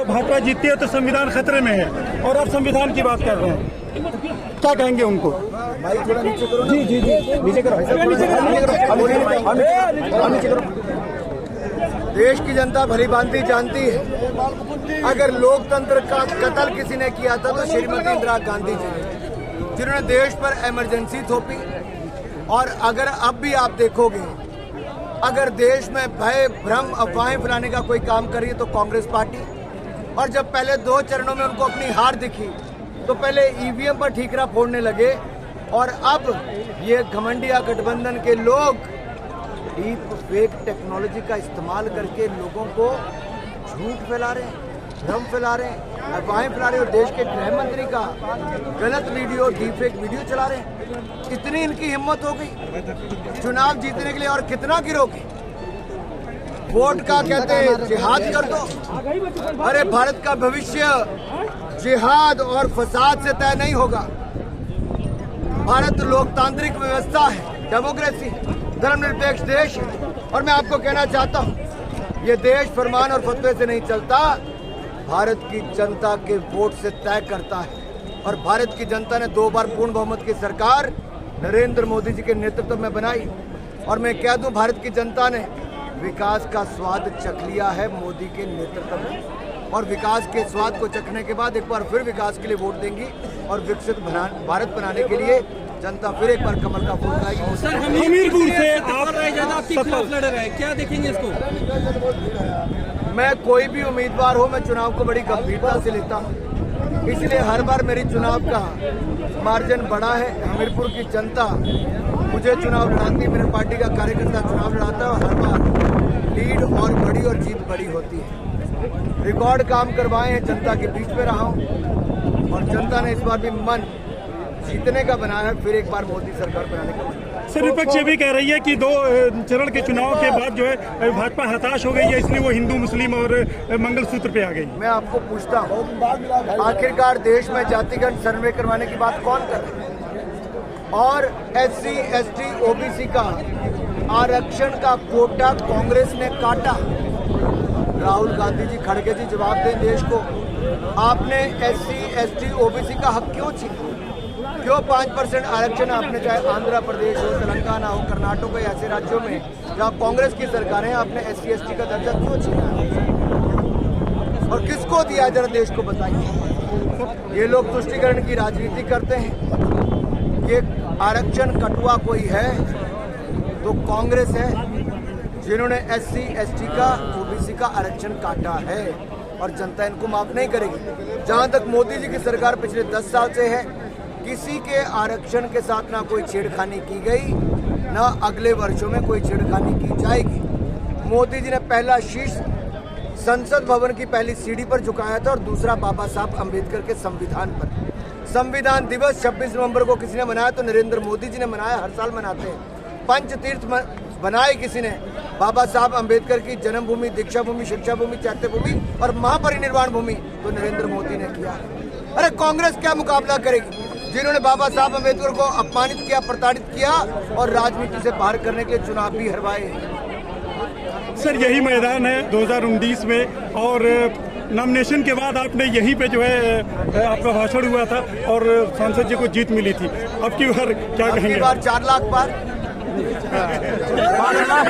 भाजपा जीतती है तो संविधान खतरे में है और अब संविधान की बात कर रहे हैं, क्या कहेंगे उनको? भाई थोड़ा नीचे करो। जी जी जी नीचे करो। देश की जनता भली भांति जानती है, अगर लोकतंत्र का कत्ल किसी ने किया था तो श्रीमती इंदिरा गांधी जी ने, जिन्होंने देश पर इमरजेंसी थोपी। और अगर अब भी आप देखोगे, अगर देश में भय भ्रम अफवाहें फैलाने का कोई काम कर रही है तो कांग्रेस पार्टी। और जब पहले 2 चरणों में उनको अपनी हार दिखी तो पहले ईवीएम पर ठीकरा फोड़ने लगे, और अब ये घमंडिया गठबंधन के लोग डीप फेक टेक्नोलॉजी का इस्तेमाल करके लोगों को झूठ फैला रहे हैं, भ्रम फैला रहे हैं, अफवाहें फैला रहे हैं, और देश के गृह मंत्री का गलत वीडियो, डीप फेक वीडियो चला रहे हैं। इतनी इनकी हिम्मत हो गई चुनाव जीतने के लिए, और कितना गिरोगे? वोट का कहते हैं जिहाद कर दो। अरे भारत का भविष्य जिहाद और फसाद से तय नहीं होगा। भारत लोकतांत्रिक व्यवस्था है, डेमोक्रेसी, धर्मनिरपेक्ष देश है। और मैं आपको कहना चाहता हूं, ये देश फरमान और फतवे से नहीं चलता, भारत की जनता के वोट से तय करता है। और भारत की जनता ने 2 बार पूर्ण बहुमत की सरकार नरेंद्र मोदी जी के नेतृत्व में बनाई। और मैं कह दूं, भारत की जनता ने विकास का स्वाद चख लिया है मोदी के नेतृत्व में, और विकास के स्वाद को चखने के बाद एक बार फिर विकास के लिए वोट देंगी, और विकसित भारत बनाने के लिए जनता फिर एक बार कमल का फूल लाएगी। सर, हमीरपुर से आप खिलाफ लड़ रहे हैं, क्या देखेंगे इसको? मैं कोई भी उम्मीदवार हो, मैं चुनाव को बड़ी गंभीरता से लेता हूँ, इसलिए हर बार मेरी चुनाव का मार्जिन बड़ा है। हमीरपुर की जनता मुझे चुनाव लड़ाती, मेरे पार्टी का कार्यकर्ता चुनाव लड़ाता है, और हर बार लीड और बड़ी और जीत बड़ी होती है। रिकॉर्ड काम करवाए हैं, जनता के बीच में रहा हूँ, और जनता ने इस बार भी मन जीतने का बनाया है, फिर एक बार मोदी सरकार बनाने का। सर, विपक्ष ये भी कह रही है कि 2 चरण के चुनाव के बाद जो है भाजपा हताश हो गई है, इसलिए वो हिंदू मुस्लिम और मंगलसूत्र पे आ गई। मैं आपको पूछता हूँ, आखिरकार देश में जातिगत सर्वे करवाने की बात कौन कर रहा है? और SC ST OBC का आरक्षण का कोटा कांग्रेस ने काटा। राहुल गांधी जी, खड़गे जी, जवाब दें देश को, आपने SC ST OBC का हक क्यों छीना? क्यों 5% आरक्षण आपने, चाहे आंध्र प्रदेश हो, तेलंगाना हो, कर्नाटक हो, ऐसे राज्यों में जहाँ कांग्रेस की सरकार है, आपने SC ST का दर्जा क्यों छीना? और किसको दिया, जरा देश को बताइए। ये लोग तुष्टीकरण की राजनीति करते हैं। ये आरक्षण कटुआ कोई है तो कांग्रेस है, जिन्होंने SC ST का OBC का आरक्षण काटा है, और जनता इनको माफ नहीं करेगी। जहां तक मोदी जी की सरकार पिछले 10 साल से है, किसी के आरक्षण के साथ ना कोई छेड़खानी की गई, ना अगले वर्षों में कोई छेड़खानी की जाएगी। मोदी जी ने पहला शीश संसद भवन की पहली सीढ़ी पर झुकाया था, और दूसरा बाबा साहब अम्बेडकर के संविधान पर। संविधान दिवस 26 नवंबर को किसी ने मनाया तो नरेंद्र मोदी जी ने मनाया, हर साल मनाते हैं। पंचतीर्थ बनाए किसी ने, बाबा साहब अम्बेडकर की जन्मभूमि, दीक्षा भूमि, शिक्षा भूमि, चैत्य भूमि और महापरिनिर्वाण भूमि तो नरेंद्र मोदी ने किया। अरे कांग्रेस क्या मुकाबला करेगी, जिन्होंने बाबा साहब अम्बेडकर को अपमानित किया, प्रताड़ित किया, और राजनीति से बाहर करने के लिए चुनाव भी हरवाए। सर, यही मैदान है 2019 में, और नॉमिनेशन के बाद आपने यहीं पे जो है आपका भाषण हुआ था और सांसद जी को जीत मिली थी। अब की बार क्या कहेंगे? 4 लाख पार।